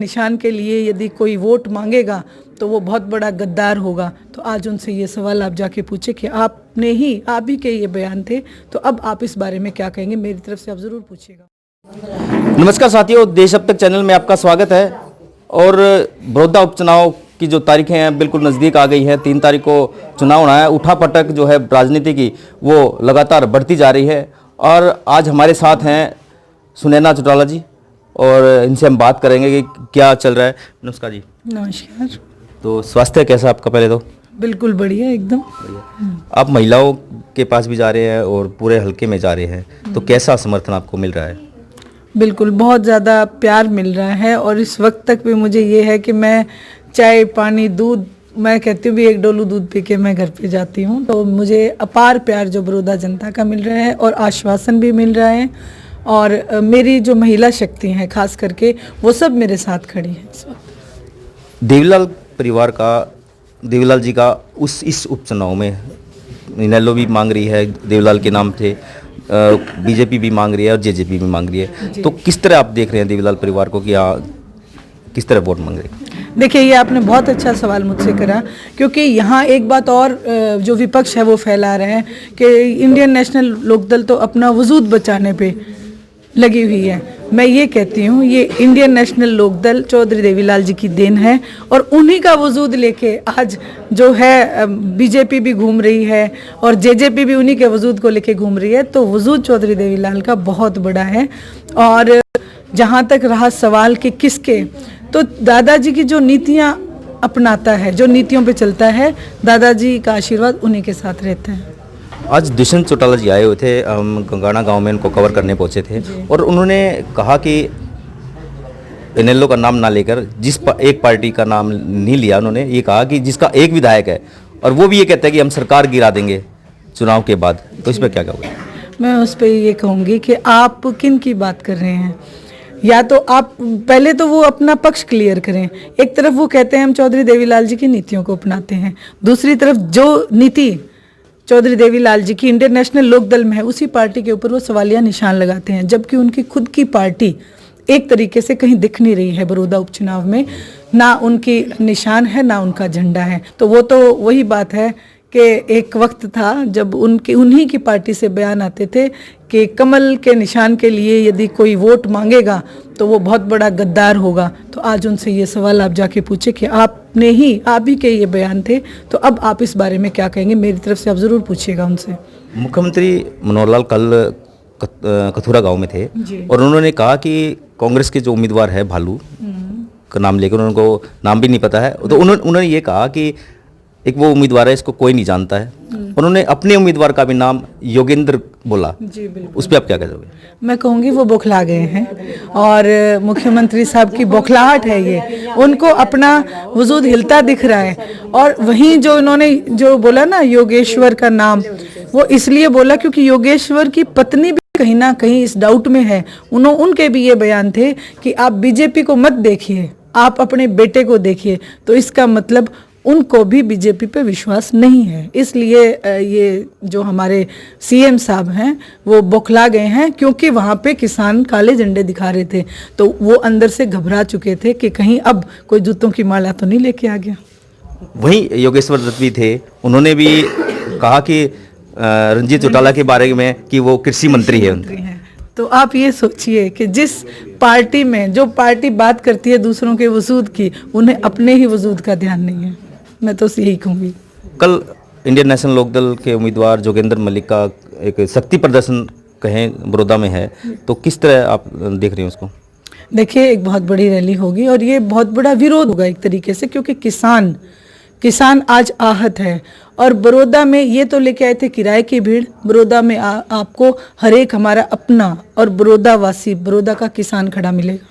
निशान के लिए यदि कोई वोट मांगेगा तो वो बहुत बड़ा गद्दार होगा। तो आज उनसे ये सवाल आप जाके पूछे कि आप ही के ये बयान थे, तो अब आप इस बारे में क्या कहेंगे, मेरी तरफ से आप ज़रूर पूछिएगा। नमस्कार साथियों, देश अब तक चैनल में आपका स्वागत है। और बड़ौदा उपचुनाव की जो तारीखें हैं बिल्कुल नज़दीक आ गई है। 3 तारीख को चुनाव होना है। उठापटक जो है राजनीति की वो लगातार बढ़ती जा रही है। और आज हमारे साथ हैं सुनैना चौटाला जी और इनसे हम बात करेंगे कि क्या चल रहा है। नमस्कार जी। नमस्कार। तो स्वास्थ्य कैसा आपका? पहले तो बिल्कुल बढ़िया, एकदम। आप महिलाओं के पास भी जा रहे हैं और पूरे हल्के में जा रहे हैं, तो कैसा समर्थन आपको मिल रहा है? बिल्कुल बहुत ज़्यादा प्यार मिल रहा है। और इस वक्त तक भी मुझे ये है कि मैं चाय पानी दूध, मैं कहती हूँ भी 1 डोलू दूध पी के मैं घर पे जाती हूँ। तो मुझे अपार प्यार जो बड़ौदा जनता का मिल रहा है और आश्वासन भी मिल रहा है। और मेरी जो महिला शक्ति हैं खास करके, वो सब मेरे साथ खड़ी हैं इस वक्त। देवीलाल जी का इस उपचुनाव में इनेलो भी मांग रही है देवीलाल के नाम से, बीजेपी भी मांग रही है और जेजेपी भी मांग रही है। तो किस तरह आप देख रहे हैं देवीलाल परिवार को कि किस तरह वोट मांग रहे हैं? देखिए, ये आपने बहुत अच्छा सवाल मुझसे करा, क्योंकि यहाँ एक बात और जो विपक्ष है वो फैला रहे हैं कि इंडियन नेशनल लोकदल तो अपना वजूद बचाने पे लगी हुई है। मैं ये कहती हूँ, ये इंडियन नेशनल लोकदल चौधरी देवीलाल जी की देन है और उन्हीं का वजूद लेके आज जो है बीजेपी भी घूम रही है और जेजेपी भी उन्हीं के वजूद को लेके घूम रही है। तो वजूद चौधरी देवीलाल का बहुत बड़ा है। और जहाँ तक रहा सवाल कि किसके, तो दादाजी की जो नीतियाँ अपनाता है, जो नीतियों पे चलता है, दादाजी का आशीर्वाद उन्हीं के साथ रहता है। आज दुष्यंत चौटाला जी आए हुए थे, हम गंगाना गांव में उनको कवर करने पहुंचे थे और उन्होंने कहा कि इनेलो का नाम ना लेकर एक पार्टी का नाम नहीं लिया। उन्होंने ये कहा कि जिसका एक विधायक है और वो भी ये कहता है कि हम सरकार गिरा देंगे चुनाव के बाद। तो इस पर क्या कहोगे? मैं उस पर ये कहूँगी कि आप किन की बात कर रहे हैं। या तो आप पहले तो वो अपना पक्ष क्लियर करें। एक तरफ वो कहते हैं हम चौधरी देवीलाल जी की नीतियों को अपनाते हैं, दूसरी तरफ जो नीति चौधरी देवीलाल जी की इंडियन नेशनल लोकदल में है उसी पार्टी के ऊपर वो सवालिया निशान लगाते हैं, जबकि उनकी खुद की पार्टी एक तरीके से कहीं दिख नहीं रही है बड़ौदा उपचुनाव में। ना उनकी निशान है, ना उनका झंडा है। तो वो तो वही बात है कि एक वक्त था जब उन्हीं की पार्टी से बयान आते थे कि कमल के निशान के लिए यदि कोई वोट मांगेगा तो वो बहुत बड़ा गद्दार होगा। तो आज उनसे ये सवाल आप जाके पूछे कि आप ही के ये बयान थे, तो अब आप इस बारे में क्या कहेंगे, मेरी तरफ से आप ज़रूर पूछिएगा उनसे। मुख्यमंत्री मनोहर लाल कल कथुरा गांव में थे और उन्होंने कहा कि कांग्रेस के जो उम्मीदवार है भालू का नाम लेकर, उनको नाम भी नहीं पता है, तो उन्होंने ये कहा कि एक वो उम्मीदवार है इसको कोई नहीं जानता है। उन्होंने अपने उम्मीदवार का भी नाम योगेंद्र बोला। जी बिल्कुल। उस पर आप क्या कहोगे? मैं कहूँगी वो बौखला गए हैं और मुख्यमंत्री साहब की बौखलाहट है ये। उनको अपना वजूद हिलता दिख रहा है। और वहीं जो इन्होंने जो बोला ना योगेश्वर का नाम, वो इसलिए बोला क्योंकि योगेश्वर की पत्नी भी कहीं ना कहीं इस डाउट में है। उनके भी ये बयान थे कि आप बीजेपी को मत देखिए, आप अपने बेटे को देखिए। तो इसका मतलब उनको भी बीजेपी पे विश्वास नहीं है। इसलिए ये जो हमारे सीएम साहब हैं वो बौखला गए हैं, क्योंकि वहाँ पे किसान काले झंडे दिखा रहे थे। तो वो अंदर से घबरा चुके थे कि कहीं अब कोई जूतों की माला तो नहीं लेके आ गया। वहीं योगेश्वर दत्त भी थे, उन्होंने भी कहा कि रंजीत चौटाला के बारे में कि वो कृषि मंत्री है। तो आप ये सोचिए कि जिस पार्टी में जो पार्टी बात करती है दूसरों के वजूद की, उन्हें अपने ही वजूद का ध्यान नहीं है। मैं तो यही कहूँगी। कल इंडियन नेशनल लोकदल के उम्मीदवार जोगेंद्र मलिक का एक शक्ति प्रदर्शन कहें बड़ौदा में है, तो किस तरह आप देख रहे हैं उसको? देखिए, एक बहुत बड़ी रैली होगी और ये बहुत बड़ा विरोध होगा एक तरीके से, क्योंकि किसान आज आहत है। और बड़ौदा में ये तो लेके आए थे किराए की भीड़। बड़ौदा में आपको हर एक हमारा अपना और बड़ौदा वासी, बड़ौदा का किसान खड़ा मिलेगा।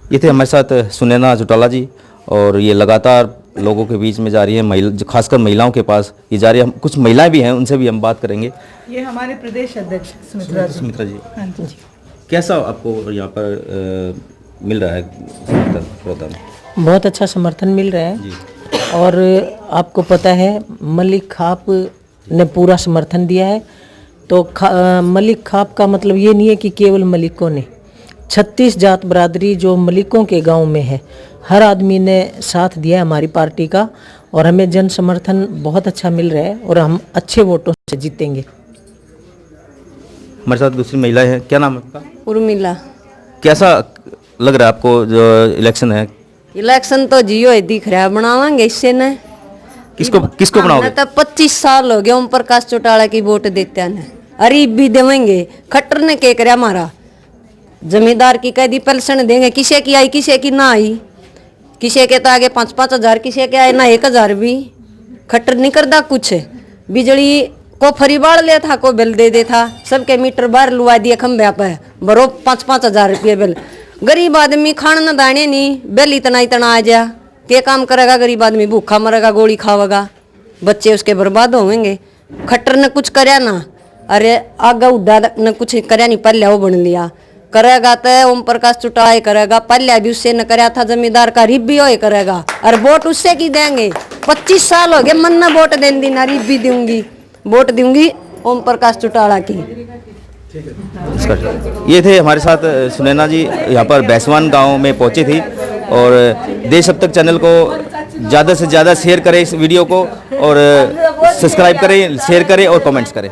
ये थे हमारे साथ सुनैना चौटाला जी और ये लगातार लोगों के बीच में जा रही है, खासकर महिलाओं के पास ये जा रही है। कुछ महिलाएं भी हैं, उनसे भी हम बात करेंगे। ये हमारे प्रदेश अध्यक्ष सुमित्रा जी। हाँ जी। कैसा आपको यहाँ पर मिल रहा है बड़ौदा में? बहुत अच्छा समर्थन मिल रहा है जी। और आपको पता है मलिक खाप ने पूरा समर्थन दिया है। तो मलिक खाप का मतलब ये नहीं है कि केवल मलिकों ने, 36 जात बरादरी जो मलिकों के गांव में है, हर आदमी ने साथ दिया है हमारी पार्टी का और हमें जन समर्थन बहुत अच्छा मिल रहा है और हम अच्छे वोटों से जीतेंगे। हमारे साथ दूसरी महिला है, क्या नाम है आपका? उर्मिला। कैसा लग रहा है आपको जो इलेक्शन है? इलेक्शन तो जियो ही दिख रहा है, बनावांगे इससे न। किसको बनाओगे? तो 25 साल हो गए ओम प्रकाश चौटाला की वोट देते हैं, गरीब भी देवेंगे। खट्टर ने क्या करे हमारा, जमींदार की कह दी पेंशन देंगे, किसी की आई किसी की ना आई, किसी के तो आगे 5-5 हजार, किसी के आए ना 1 हजार भी। खट्टर नहीं करता कुछ, बिजली को फ्री बाढ़ ले था, को बिल दे था, सबके मीटर बाहर लुआ दिए खंभे पे, भरो 5-5 हजार रुपये बिल। गरीब आदमी खान न दाने नहीं, बिल इतना इतना आ जा, क्या काम करेगा गरीब आदमी? भूखा मरेगा, गोली खावेगा, बच्चे उसके बर्बाद होंगे। खट्टर ने कुछ करया ना, अरे आगा उड्डा ने कुछ करया नहीं, पल्ला वो बन लिया। करेगा तो ओम प्रकाश चौटाला करेगा, पल्ला भी उससे न करया था, जमींदार का रिब भी हो करेगा, और वोट उससे की देंगे। 25 साल हो गए मन न वोट देने दी, ना रिब भी दूंगी, वोट दूंगी ओम प्रकाश चौटाला की। ये थे हमारे साथ सुनैना जी, यहाँ पर बैसवान गांव में पहुंची थी। और देश अब तक चैनल को ज़्यादा से ज़्यादा शेयर करें इस वीडियो को, और सब्सक्राइब करें, शेयर करें और कमेंट्स करें।